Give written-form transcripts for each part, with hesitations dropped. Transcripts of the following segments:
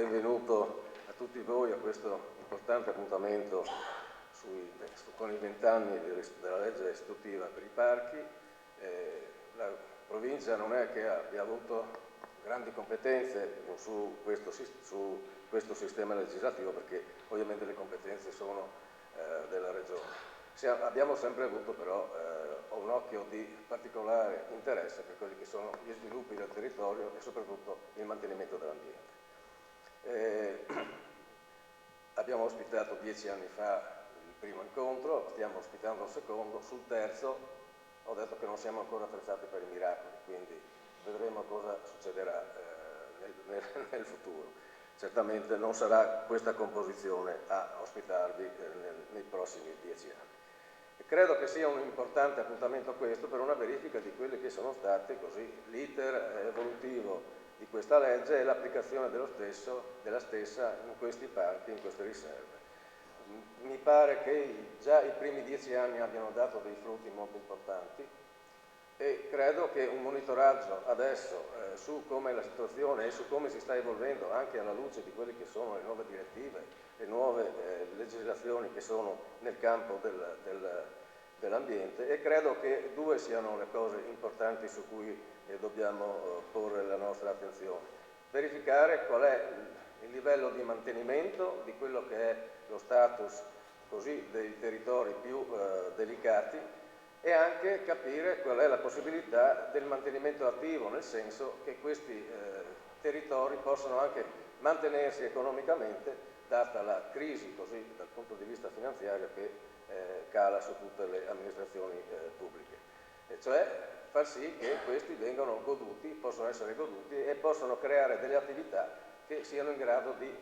benvenuto a tutti voi a questo importante appuntamento con i 20 anni della legge istitutiva per i parchi. La provincia non è che abbia avuto grandi competenze su questo sistema legislativo, perché ovviamente le competenze sono della Regione. Abbiamo sempre avuto però un occhio di particolare interesse per quelli che sono gli sviluppi del territorio e soprattutto il mantenimento dell'ambiente. Abbiamo ospitato 10 anni fa il primo incontro, stiamo ospitando il secondo. Sul terzo ho detto che non siamo ancora attrezzati per i miracoli, quindi vedremo cosa succederà nel futuro. Certamente non sarà questa composizione a ospitarvi nei prossimi 10 anni. E credo che sia un importante appuntamento questo per una verifica di quelli che sono stati l'iter evolutivo di questa legge e l'applicazione della stessa in questi parchi, in queste riserve. Mi pare che già i primi 10 anni abbiano dato dei frutti molto importanti e credo che un monitoraggio adesso su come la situazione e su come si sta evolvendo anche alla luce di quelle che sono le nuove direttive, le nuove legislazioni che sono nel campo dell'ambiente, e credo che due siano le cose importanti su cui dobbiamo porre la nostra attenzione. Verificare qual è il livello di mantenimento di quello che è lo status dei territori più delicati, e anche capire qual è la possibilità del mantenimento attivo, nel senso che questi territori possono anche mantenersi economicamente, data la crisi dal punto di vista finanziario che cala su tutte le amministrazioni pubbliche, e cioè far sì che questi vengano goduti, possono essere goduti e possono creare delle attività che siano in grado di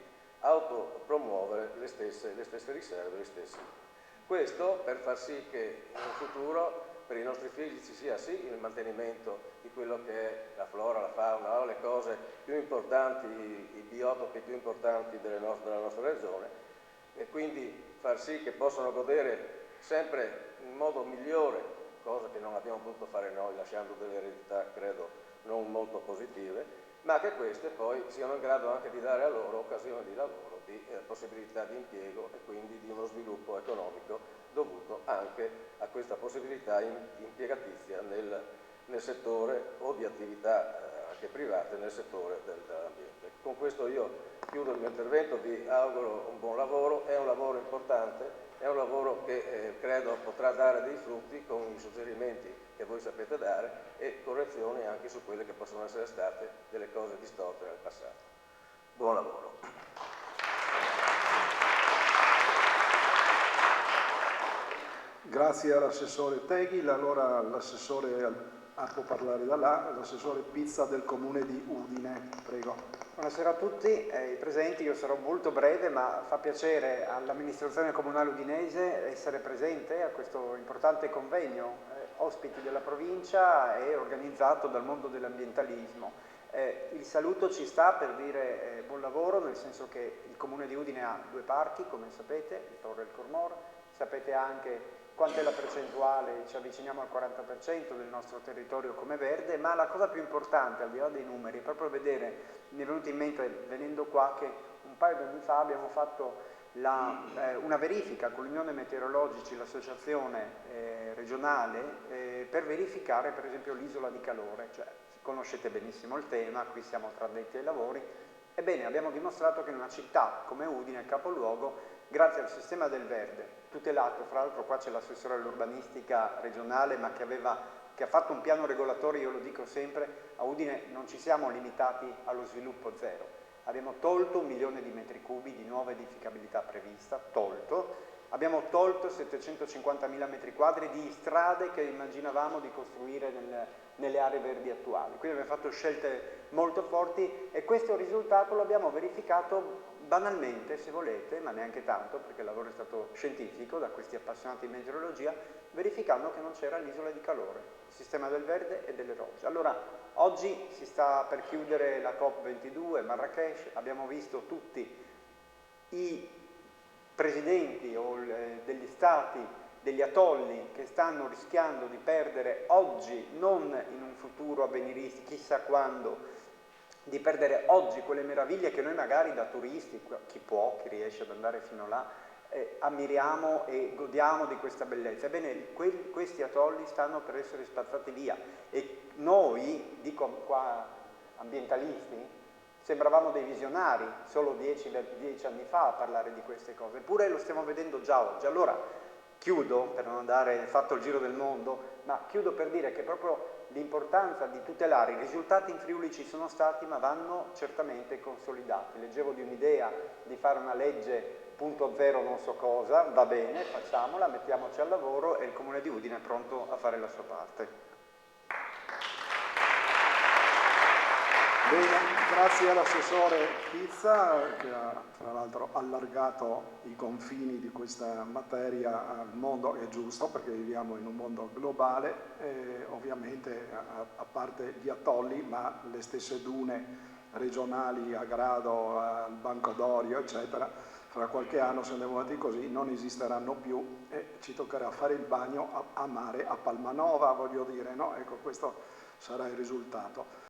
autopromuovere le stesse riserve, le stesse. Questo per far sì che in futuro per i nostri figli ci sia sì il mantenimento di quello che è la flora, la fauna, le cose più importanti, i biotopi più importanti della nostra regione, e quindi far sì che possano godere sempre in modo migliore, cosa che non abbiamo potuto fare noi, lasciando delle eredità credo non molto positive, ma che queste poi siano in grado anche di dare a loro occasioni di lavoro, di possibilità di impiego e quindi di uno sviluppo economico dovuto anche a questa possibilità impiegatizia nel settore o di attività anche private nel settore dell'ambiente. Con questo io chiudo il mio intervento, vi auguro un buon lavoro, è un lavoro importante, è un lavoro che credo potrà dare dei frutti con i suggerimenti che voi sapete dare e correzioni anche su quelle che possono essere state delle cose distorte nel passato. Buon lavoro. Grazie all'assessore Teghi. Allora l'assessore può parlare da là, l'assessore Pizza del Comune di Udine. Prego. Buonasera a tutti i presenti, io sarò molto breve, ma fa piacere all'amministrazione comunale udinese essere presente a questo importante convegno, ospiti della provincia e organizzato dal mondo dell'ambientalismo. Il saluto ci sta per dire buon lavoro, nel senso che il Comune di Udine ha 2 parchi, come sapete, il Torre e il Cormor, sapete anche quanta è la percentuale, ci avviciniamo al 40% del nostro territorio come verde, ma la cosa più importante, al di là dei numeri, è proprio vedere, mi è venuto in mente venendo qua, che un paio di anni fa abbiamo fatto una verifica con l'Unione Meteorologici, l'associazione regionale, per verificare per esempio l'isola di calore, cioè conoscete benissimo il tema, qui siamo tra addetti ai lavori. Ebbene, abbiamo dimostrato che in una città come Udine, il capoluogo, grazie al sistema del verde, tutelato, fra l'altro qua c'è l'assessore all'urbanistica regionale, ma che ha fatto un piano regolatore, io lo dico sempre, a Udine non ci siamo limitati allo sviluppo zero. Abbiamo tolto 1 milione di metri cubi di nuova edificabilità prevista, abbiamo tolto 750.000 metri quadri di strade che immaginavamo di costruire nelle aree verdi attuali. Quindi abbiamo fatto scelte molto forti e questo risultato l'abbiamo verificato banalmente, se volete, ma neanche tanto, perché il lavoro è stato scientifico da questi appassionati di meteorologia, verificando che non c'era l'isola di calore, il sistema del verde e delle rose. Allora, oggi si sta per chiudere la COP22, Marrakech, abbiamo visto tutti i presidenti degli stati, degli atolli che stanno rischiando di perdere oggi, non in un futuro avveniristico, chissà quando, di perdere oggi quelle meraviglie che noi magari da turisti, chi può, chi riesce ad andare fino là, ammiriamo e godiamo di questa bellezza. Ebbene, questi atolli stanno per essere spazzati via e noi, dico qua ambientalisti, sembravamo dei visionari solo 10 anni fa a parlare di queste cose, eppure lo stiamo vedendo già oggi. Allora, chiudo, per non andare fatto il giro del mondo, ma chiudo per dire che proprio l'importanza di tutelare, i risultati in Friuli ci sono stati, ma vanno certamente consolidati. Leggevo di un'idea di fare una legge .0 non so cosa, va bene, facciamola, mettiamoci al lavoro e il Comune di Udine è pronto a fare la sua parte. Bene, grazie all'assessore Pizza che ha tra l'altro allargato i confini di questa materia al mondo, è giusto perché viviamo in un mondo globale e ovviamente a parte gli atolli, ma le stesse dune regionali a Grado, al Banco d'Orio, eccetera, fra qualche anno, se andiamo avanti così, non esisteranno più e ci toccherà fare il bagno a mare a Palmanova, voglio dire, no? Ecco, questo sarà il risultato.